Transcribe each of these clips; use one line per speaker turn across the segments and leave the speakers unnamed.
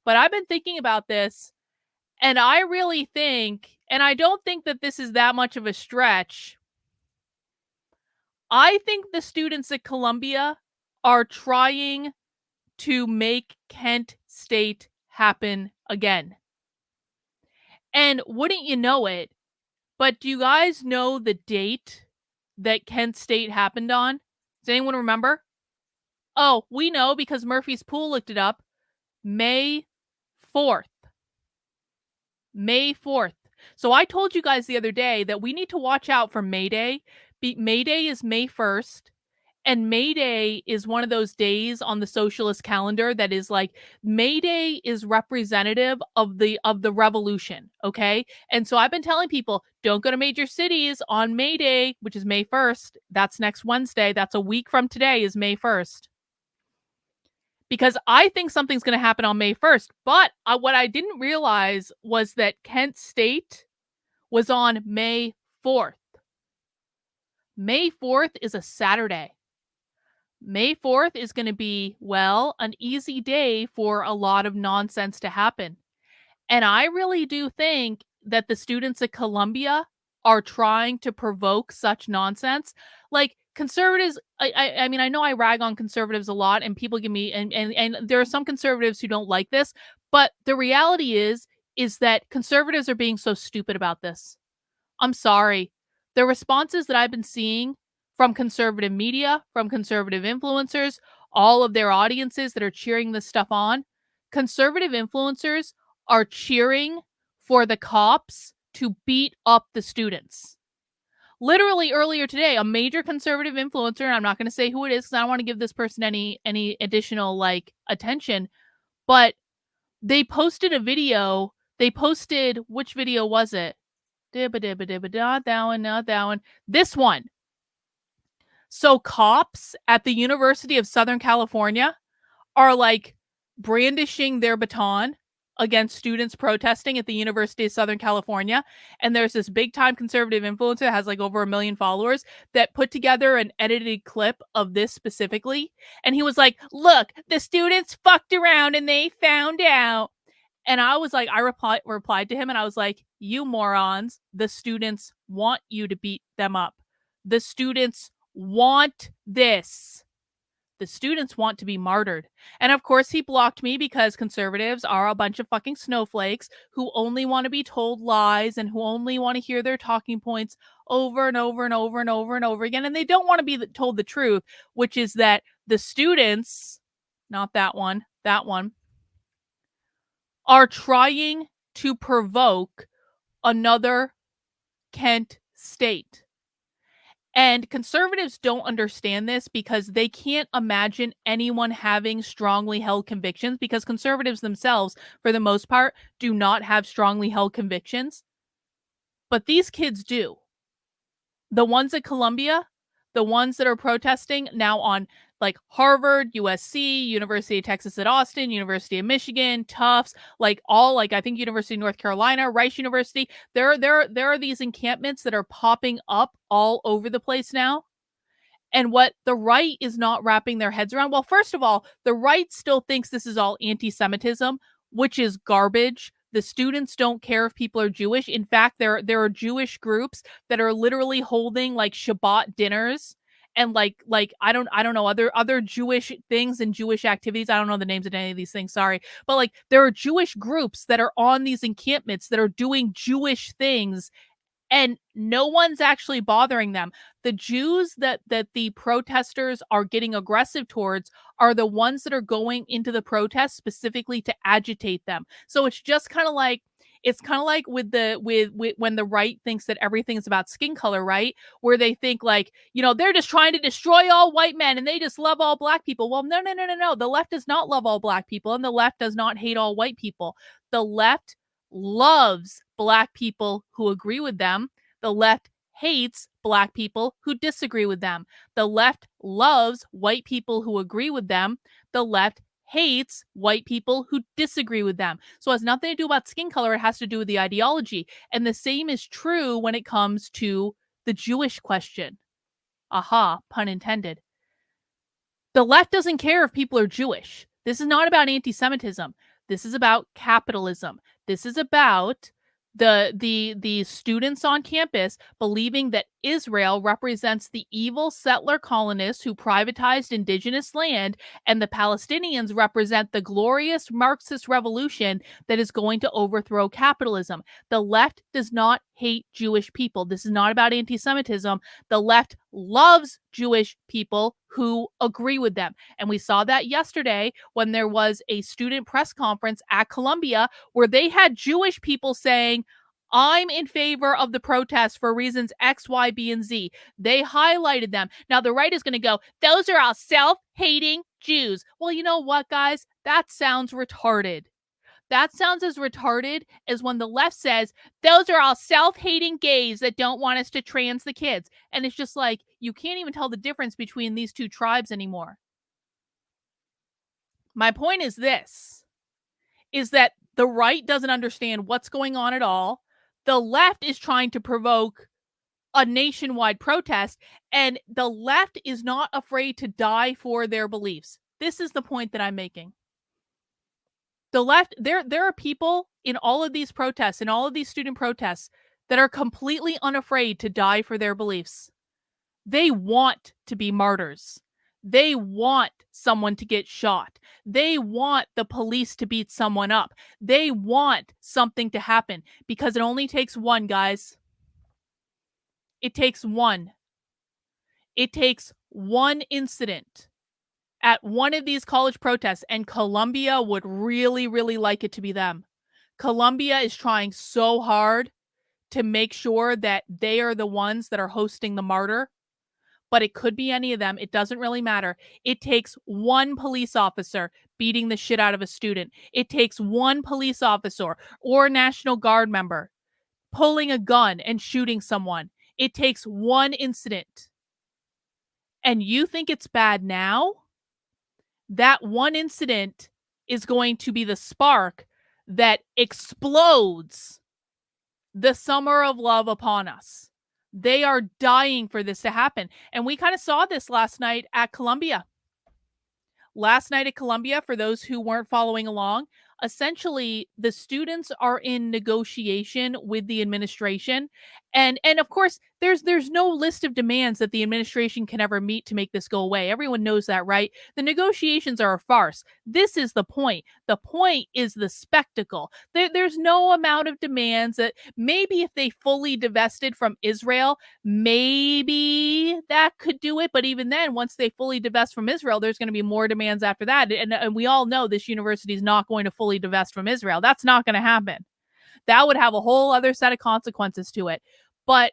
but I've been thinking about this, and I really think, and I don't think that this is that much of a stretch, I think the students at Columbia are trying to make Kent State happen again. And wouldn't you know it, but do you guys know the date that Kent State happened on? Does anyone remember? Oh, we know because Murphy's Pool looked it up. May 4th. May 4th. So I told you guys the other day that we need to watch out for May Day. May Day is May 1st. And May Day is one of those days on the socialist calendar that is like, May Day is representative of the revolution, okay? And so I've been telling people, don't go to major cities on May Day, which is May 1st. That's next Wednesday. That's a week from today is May 1st. Because I think something's going to happen on May 1st. But what I didn't realize was that Kent State was on May 4th. May 4th is a Saturday. May 4th is going to be, well, an easy day for a lot of nonsense to happen. And I really do think that the students at Columbia are trying to provoke such nonsense. Like conservatives, I mean, I know I rag on conservatives a lot and people give me, and there are some conservatives who don't like this, but the reality is that conservatives are being so stupid about this. I'm sorry. The responses that I've been seeing from conservative media, from conservative influencers, all of their audiences that are cheering this stuff on, conservative influencers are cheering for the cops to beat up the students. Literally earlier today, a major conservative influencer, and I'm not going to say who it is because I don't want to give this person any additional attention, but they posted a video. They posted, which video was it? That one, not that one. This one. So cops at the University of Southern California are brandishing their baton against students protesting at the University of Southern California. And there's this big time conservative influencer that has over 1 million followers that put together an edited clip of this specifically. And he was like, look, the students fucked around and they found out. And I was like, I replied to him and I was like, you morons, the students want you to beat them up. The students want this. The students want to be martyred. And of course, he blocked me because conservatives are a bunch of fucking snowflakes who only want to be told lies and who only want to hear their talking points over and over and over and over and over again. And they don't want to be told the truth, which is that the students, not that one, are trying to provoke another Kent State. And conservatives don't understand this because they can't imagine anyone having strongly held convictions, because conservatives themselves, for the most part, do not have strongly held convictions. But these kids do. The ones at Columbia, the ones that are protesting now on Harvard, USC, University of Texas at Austin, University of Michigan, Tufts, I think University of North Carolina, Rice University. There are these encampments that are popping up all over the place now. And what the right is not wrapping their heads around, well, first of all, the right still thinks this is all anti-Semitism, which is garbage. The students don't care if people are Jewish. In fact, there are Jewish groups that are literally holding Shabbat dinners and I don't know other Jewish things and Jewish activities. I don't know the names of any of these things, sorry. But there are Jewish groups that are on these encampments that are doing Jewish things, and no one's actually bothering them. The Jews that the protesters are getting aggressive towards are the ones that are going into the protests specifically to agitate them. So it's just kind of like with when the right thinks that everything's about skin color, right? Where they think they're just trying to destroy all white men and they just love all black people. Well, no. The left does not love all black people and the left does not hate all white people. The left loves black people who agree with them. The left hates black people who disagree with them. The left loves white people who agree with them. The left hates white people who disagree with them. So it has nothing to do about skin color. It has to do with the ideology. And the same is true when it comes to the Jewish question. Aha, pun intended. The left doesn't care if people are Jewish. This is not about anti-Semitism. This is about capitalism. This is about the students on campus believing that Israel represents the evil settler colonists who privatized indigenous land, and the Palestinians represent the glorious Marxist revolution that is going to overthrow capitalism. The left does not hate Jewish people. This is not about anti-Semitism. The left loves Jewish people who agree with them. And we saw that yesterday when there was a student press conference at Columbia where they had Jewish people saying, I'm in favor of the protest for reasons X, Y, B, and Z. They highlighted them. Now, the right is going to go, those are all self-hating Jews. Well, you know what, guys? That sounds retarded. That sounds as retarded as when the left says, those are all self-hating gays that don't want us to trans the kids. And it's just like, you can't even tell the difference between these two tribes anymore. My point is this, is that the right doesn't understand what's going on at all. The left is trying to provoke a nationwide protest, and the left is not afraid to die for their beliefs. This is the point that I'm making. The left, there are people in all of these protests, in all of these student protests, that are completely unafraid to die for their beliefs. They want to be martyrs. They want someone to get shot. They want the police to beat someone up. They want something to happen because it only takes one, guys. It takes one. It takes one incident at one of these college protests, and Columbia would really, really like it to be them. Columbia is trying so hard to make sure that they are the ones that are hosting the martyr, but it could be any of them. It doesn't really matter. It takes one police officer beating the shit out of a student. It takes one police officer or National Guard member pulling a gun and shooting someone. It takes one incident. And you think it's bad now? That one incident is going to be the spark that explodes the summer of love upon us. They are dying for this to happen. And we kind of saw this last night at Columbia. Last night at Columbia, for those who weren't following along, essentially the students are in negotiation with the administration. And of course, there's no list of demands that the administration can ever meet to make this go away. Everyone knows that, right? The negotiations are a farce. This is the point. The point is the spectacle. There's no amount of demands that maybe if they fully divested from Israel, maybe that could do it. But even then, once they fully divest from Israel, there's going to be more demands after that. And we all know this university is not going to fully divest from Israel. That's not going to happen. That would have a whole other set of consequences to it. But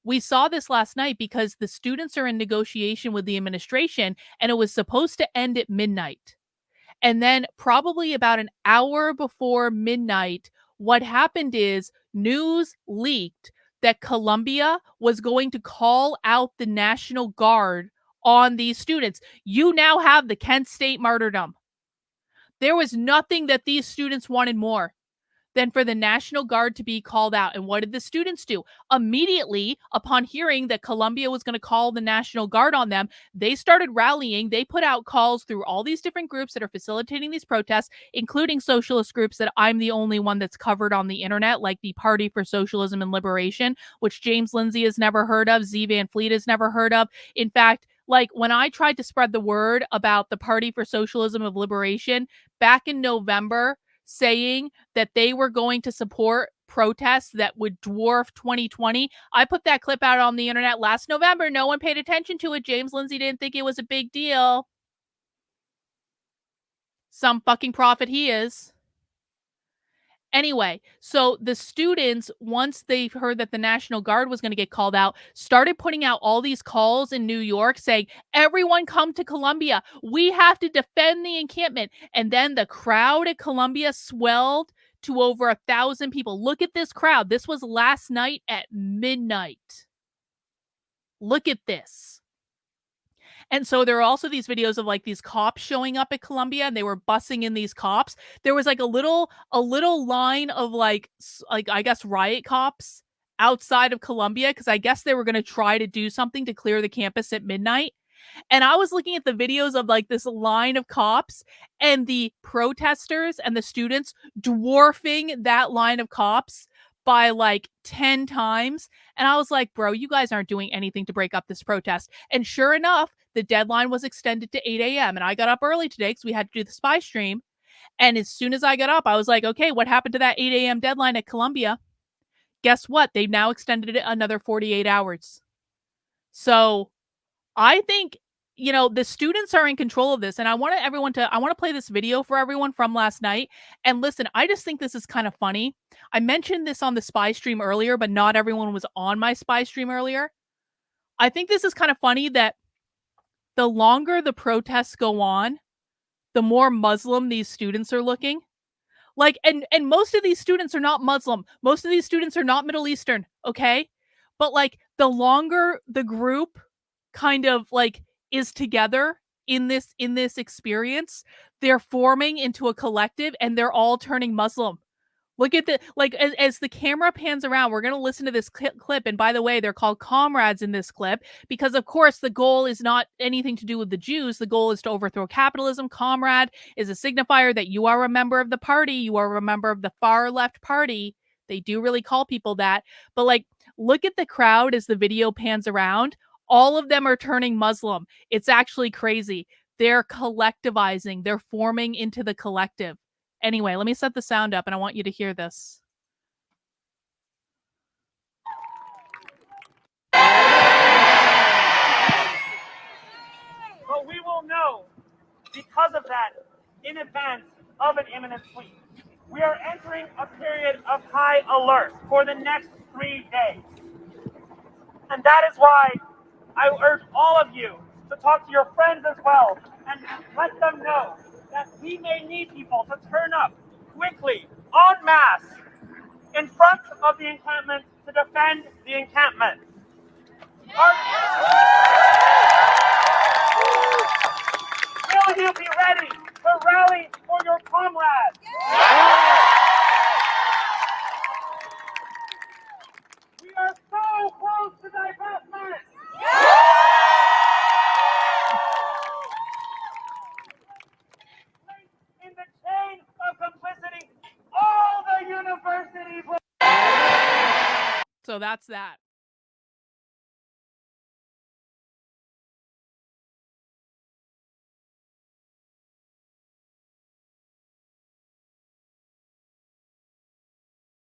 we saw this last night because the students are in negotiation with the administration, and it was supposed to end at midnight. And then probably about an hour before midnight, what happened is news leaked that Columbia was going to call out the National Guard on these students. You now have the Kent State martyrdom. There was nothing that these students wanted more than for the National Guard to be called out. And what did the students do? Immediately upon hearing that Columbia was going to call the National Guard on them, they started rallying. They put out calls through all these different groups that are facilitating these protests, including socialist groups that I'm the only one that's covered on the internet, like the Party for Socialism and Liberation, which James Lindsay has never heard of, Z Van Fleet has never heard of. In fact, like when I tried to spread the word about the Party for Socialism of Liberation back in November, saying that they were going to support protests that would dwarf 2020. I put that clip out on the internet last November. No one paid attention to it. James Lindsay didn't think it was a big deal. Some fucking prophet he is. Anyway, so the students, once they heard that the National Guard was going to get called out, started putting out all these calls in New York saying, everyone come to Columbia. We have to defend the encampment. And then the crowd at Columbia swelled to over 1,000 people. Look at this crowd. This was last night at midnight. Look at this. And so there are also these videos of like these cops showing up at Columbia, and they were bussing in these cops. There was like a little line of like I guess riot cops outside of Columbia, because I guess they were going to try to do something to clear the campus at midnight. And I was looking at the videos of like this line of cops and the protesters and the students dwarfing that line of cops by like 10 times. And I was like, bro, you guys aren't doing anything to break up this protest. And sure enough, the deadline was extended to 8 a.m. And I got up early today because we had to do the spy stream. And as soon as I got up, I was like, okay, what happened to that 8 a.m. deadline at Columbia? Guess what? They've now extended it another 48 hours. So I think, the students are in control of this. And I want to play this video for everyone from last night. And listen, I just think this is kind of funny. I mentioned this on the spy stream earlier, but not everyone was on my spy stream earlier. I think this is kind of funny that the longer the protests go on, the more Muslim these students are looking. Like, and most of these students are not Muslim. Most of these students are not Middle Eastern, okay? But like the longer the group kind of like is together in this experience, they're forming into a collective and they're all turning Muslim. Look at the like as the camera pans around, we're going to listen to this clip. And by the way, they're called comrades in this clip because, of course, the goal is not anything to do with the Jews. The goal is to overthrow capitalism. Comrade is a signifier that you are a member of the party. You are a member of the far left party. They do really call people that. But like, look at the crowd as the video pans around. All of them are turning Muslim. It's actually crazy. They're collectivizing. They're forming into the collective. Anyway, let me set the sound up and I want you to hear this.
But we will know, because of that, in advance of an imminent sweep. We are entering a period of high alert for the next 3 days. And that is why I urge all of you to talk to your friends as well and let them know that we may need people to turn up quickly, en masse, in front of the encampment to defend the encampment. Will you be ready to rally for your comrades? We are so close to divestment. In the chain of complicity, all the universities will.
So that's that.